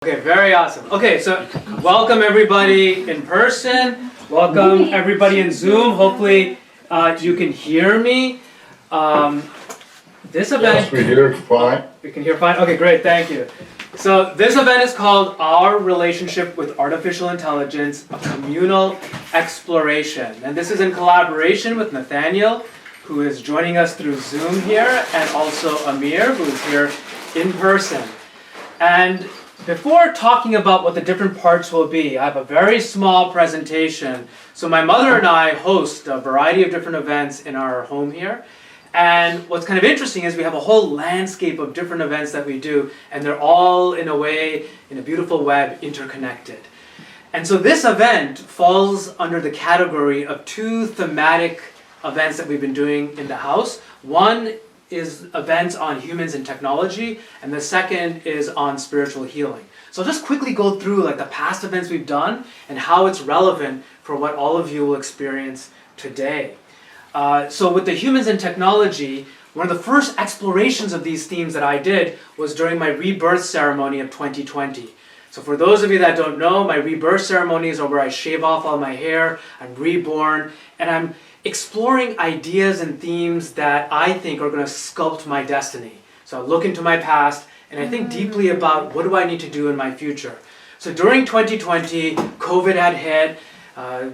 Okay, very awesome. Okay, so welcome everybody in person. Welcome everybody in Zoom. Hopefully you can hear me. This event... Yes, we hear fine. We can hear fine? Okay, great, thank you. So this event is called Our Relationship with Artificial Intelligence, a Communal Exploration. And this is in collaboration with Nathaniel, who is joining us through Zoom here, and also Amir, who is here in person. And before talking about what the different parts will be, I have a very small presentation. So my mother and I host a variety of different events in our home here. And what's kind of interesting is we have a whole landscape of different events that we do, and they're all, in a way, in a beautiful web, interconnected. And so this event falls under the category of two thematic events that we've been doing in the house. One is events on humans and technology, and the second is on spiritual healing. So I'll just quickly go through like the past events we've done and how it's relevant for what all of you will experience today. So with the humans and technology, one of the first explorations of these themes that I did was during my rebirth ceremony of 2020. So for those of you that don't know, my rebirth ceremonies are where I shave off all my hair, I'm reborn, and I'm exploring ideas and themes that I think are going to sculpt my destiny. So I look into my past and I think deeply about what do I need to do in my future. So during 2020, COVID had hit.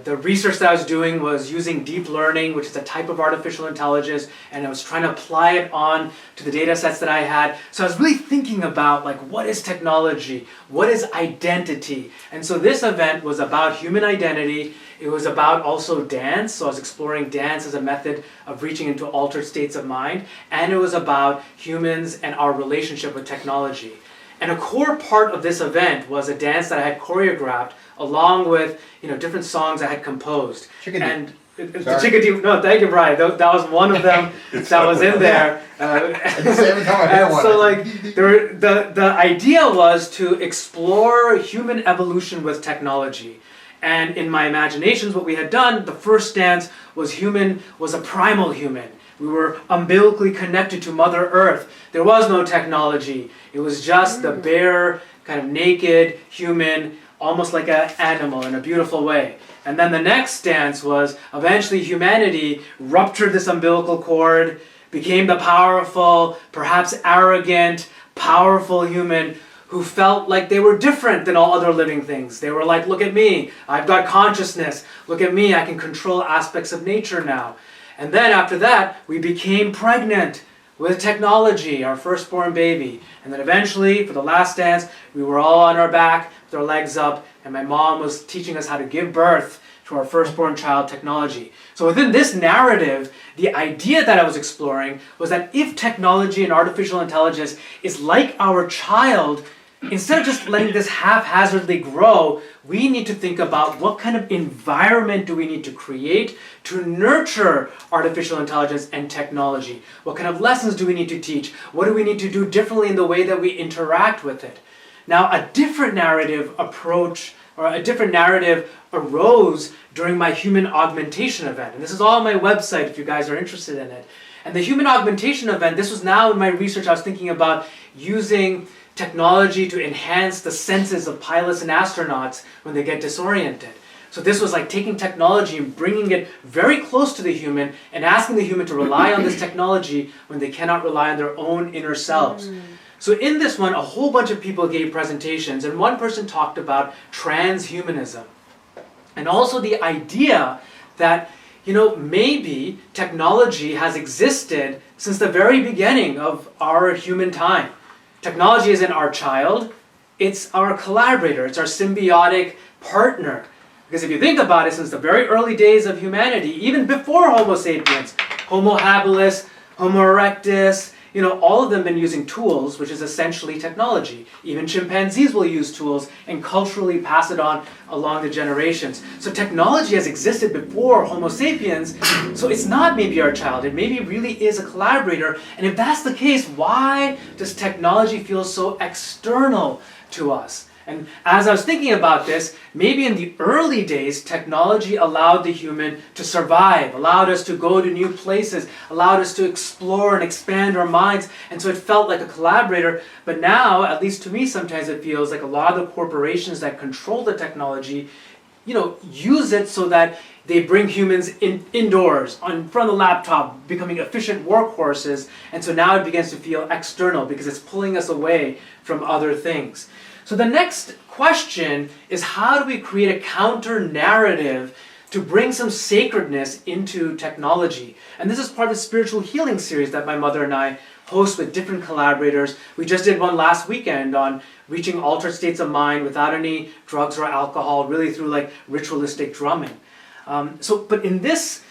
The research that I was doing was using deep learning, which is a type of artificial intelligence, and I was trying to apply it on to the data sets that I had. So I was really thinking about like, what is technology? What is identity? And so this event was about human identity. It was about also dance. So I was exploring dance as a method of reaching into altered states of mind. And it was about humans and our relationship with technology. And a core part of this event was a dance that I had choreographed along with different songs I had composed. And the Chickadee, no, thank you, Brian. That was one of them that was in there. So like the idea was to explore human evolution with technology. And in my imaginations, what we had done, the first dance was a primal human. We were umbilically connected to Mother Earth. There was no technology. It was just the bare, kind of naked human, almost like an animal in a beautiful way. And then the next dance was eventually humanity ruptured this umbilical cord, became the powerful, perhaps arrogant, powerful human who felt like they were different than all other living things. They were like, look at me, I've got consciousness. Look at me, I can control aspects of nature now. And then after that, we became pregnant with technology, our firstborn baby. And then eventually, for the last dance, we were all on our back with our legs up, and my mom was teaching us how to give birth to our firstborn child, technology. So within this narrative, the idea that I was exploring was that if technology and artificial intelligence is like our child, instead of just letting this haphazardly grow, we need to think about what kind of environment do we need to create to nurture artificial intelligence and technology. What kind of lessons do we need to teach? What do we need to do differently in the way that we interact with it? Now, a different narrative approach, or a different narrative arose during my human augmentation event. And this is all on my website if you guys are interested in it. And the human augmentation event, this was now in my research, I was thinking about using technology to enhance the senses of pilots and astronauts when they get disoriented. So this was like taking technology and bringing it very close to the human and asking the human to rely on this technology when they cannot rely on their own inner selves. So in this one, a whole bunch of people gave presentations, and one person talked about transhumanism. And also the idea that, maybe technology has existed since the very beginning of our human time. Technology isn't our child, it's our collaborator, it's our symbiotic partner. Because if you think about it, since the very early days of humanity, even before Homo sapiens, Homo habilis, Homo erectus, all of them been using tools, which is essentially technology. Even chimpanzees will use tools and culturally pass it on along the generations. So technology has existed before Homo sapiens, so it's not maybe our child, it maybe really is a collaborator. And if that's the case, why does technology feel so external to us? And as I was thinking about this, maybe in the early days, technology allowed the human to survive, allowed us to go to new places, allowed us to explore and expand our minds, and so it felt like a collaborator. But now, at least to me, sometimes it feels like a lot of the corporations that control the technology, use it so that they bring humans indoors, in front of the laptop, becoming efficient workhorses, and so now it begins to feel external because it's pulling us away from other things. So the next question is, how do we create a counter-narrative to bring some sacredness into technology? And this is part of the spiritual healing series that my mother and I host with different collaborators. We just did one last weekend on reaching altered states of mind without any drugs or alcohol, really through like ritualistic drumming. But in this,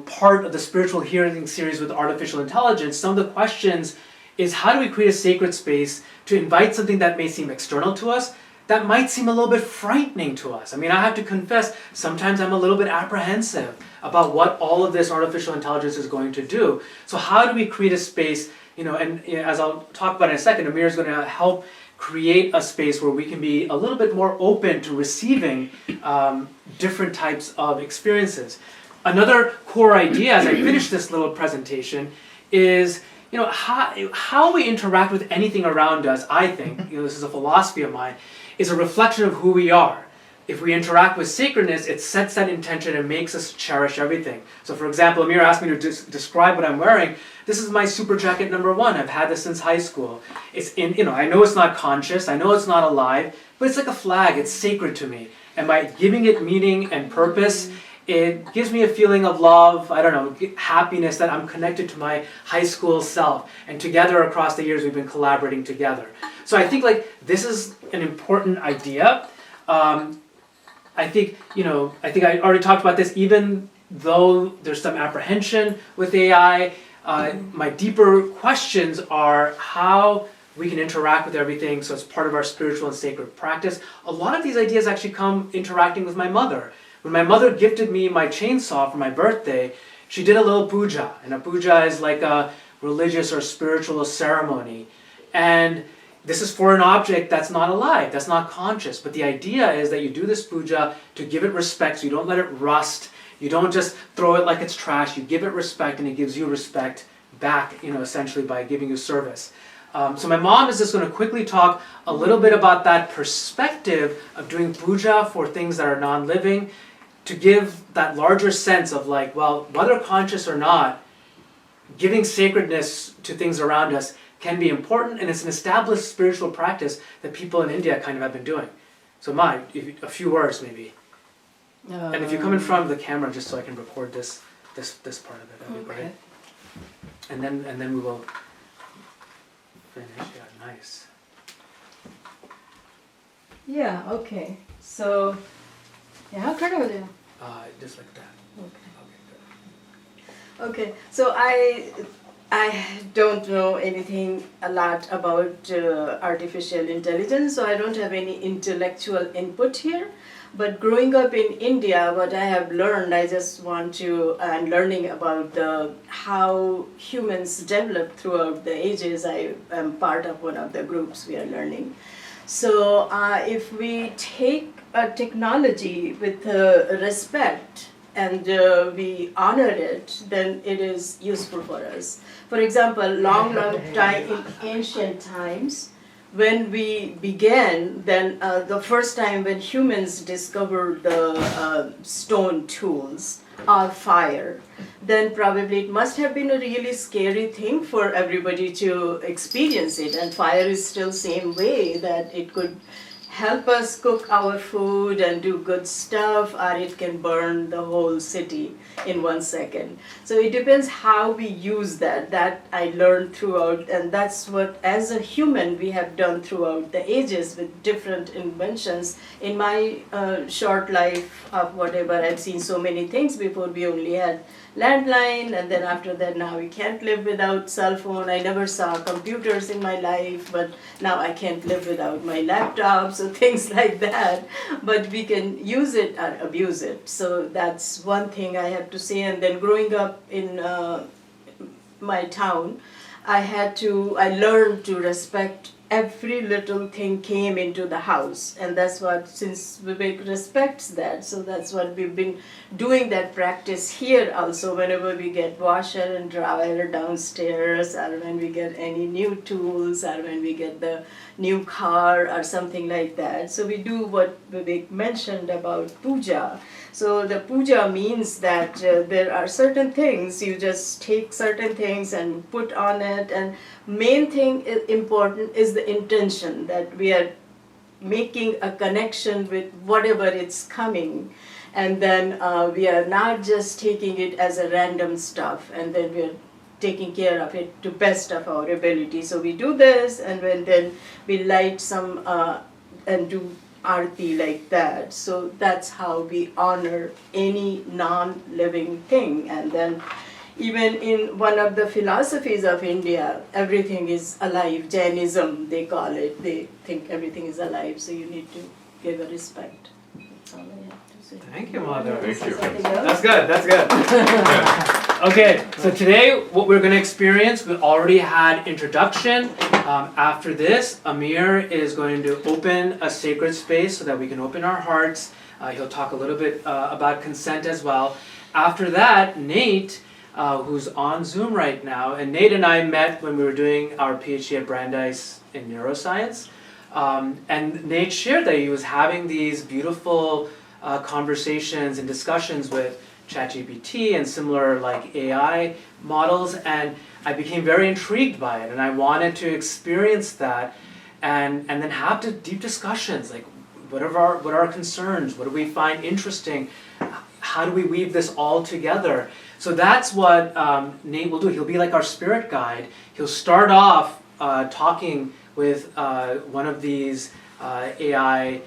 part of the spiritual healing series with artificial intelligence, some of the questions is, how do we create a sacred space to invite something that may seem external to us, that might seem a little bit frightening to us? I mean, I have to confess, sometimes I'm a little bit apprehensive about what all of this artificial intelligence is going to do. So how do we create a space, and as I'll talk about in a second, Amir is going to help create a space where we can be a little bit more open to receiving different types of experiences. Another core idea as I finish this little presentation is how we interact with anything around us, I think, this is a philosophy of mine, is a reflection of who we are. If we interact with sacredness, it sets that intention and makes us cherish everything. So for example, Amir asked me to describe what I'm wearing. This is my super jacket #1. I've had this since high school. It's I know it's not conscious, I know it's not alive, but it's like a flag, it's sacred to me. And by giving it meaning and purpose, it gives me a feeling of love, happiness, that I'm connected to my high school self. And together across the years, we've been collaborating together. So I think this is an important idea. I think I already talked about this, even though there's some apprehension with AI, my deeper questions are how we can interact with everything so it's part of our spiritual and sacred practice. A lot of these ideas actually come interacting with my mother. When my mother gifted me my chainsaw for my birthday, she did a little puja. And a puja is like a religious or spiritual ceremony. And this is for an object that's not alive, that's not conscious. But the idea is that you do this puja to give it respect, so you don't let it rust. You don't just throw it like it's trash. You give it respect, and it gives you respect back, essentially by giving you service. So my mom is just going to quickly talk a little bit about that perspective of doing puja for things that are non-living, to give that larger sense of whether conscious or not, giving sacredness to things around us can be important, and it's an established spiritual practice that people in India kind of have been doing. So a few words maybe. And if you come in front of the camera, just so I can record this part of it, that'd be great. And then we will finish. Yeah, nice. Yeah. Okay. So, how खड़े हो जाओ? Just like that. Okay. Okay. Good. Okay. So I don't know a lot about artificial intelligence, so I don't have any intellectual input here. But growing up in India, what I have learned, I just want to, and learning about how humans develop throughout the ages. I am part of one of the groups we are learning. So if we take a technology with respect and we honor it, then it is useful for us. For example, long time in ancient times, when we began, then the first time when humans discovered the stone tools or fire, then probably it must have been a really scary thing for everybody to experience it. And fire is still same way, that it could help us cook our food and do good stuff, or it can burn the whole city in 1 second. So it depends how we use that. That I learned throughout, and that's what as a human we have done throughout the ages with different inventions. In my short life of whatever, I've seen so many things. Before we only had landline, and then after that now we can't live without cell phone. I never saw computers in my life, but now I can't live without my laptop, so things like that. But we can use it or abuse it. So that's one thing I have to say. And then growing up in my town, I learned to respect every little thing came into the house, and that's what, since Vivek respects that, so that's what we've been doing that practice here also. Whenever we get washer and dryer downstairs, or when we get any new tools, or when we get the new car or something like that, so we do what Vivek mentioned about puja. So the puja means that there are certain things, you just take certain things and put on it, and main thing important is the intention, that we are making a connection with whatever it's coming, and then we are not just taking it as a random stuff, and then we are taking care of it to best of our ability. So we do this, and then we light some and do arti like that. So that's how we honor any non-living thing. And then even in one of the philosophies of India, everything is alive. Jainism, they call it. They think everything is alive, so you need to give a respect. That's all I have to say. Thank you, Mother. Thank you. That's good, that's good. Okay, so today what we're going to experience, we already had introduction. After this, Amir is going to open a sacred space so that we can open our hearts. He'll talk a little bit about consent as well. After that, Nate, who's on Zoom right now, and Nate and I met when we were doing our PhD at Brandeis in neuroscience. And Nate shared that he was having these beautiful conversations and discussions with ChatGPT and similar like AI models, and I became very intrigued by it, and I wanted to experience that and then have deep discussions, like what are our concerns, what do we find interesting, how do we weave this all together. So that's what Nate will do. He'll be like our spirit guide. He'll start off talking with one of these AI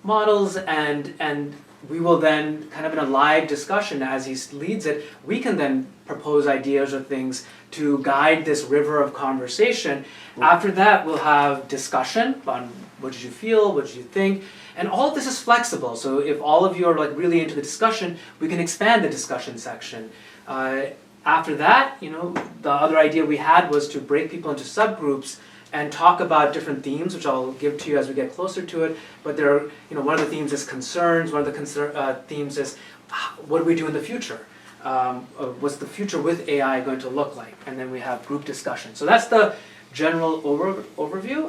models, and we will then, kind of in a live discussion as he leads it, we can then propose ideas or things to guide this river of conversation. After that, we'll have discussion on what did you feel, what did you think, and all of this is flexible. So if all of you are like really into the discussion, we can expand the discussion section. After that, the other idea we had was to break people into subgroups and talk about different themes, which I'll give to you as we get closer to it. But there are, one of the themes is concerns. One of the themes is what do we do in the future? What's the future with AI going to look like? And then we have group discussion. So that's the general overview.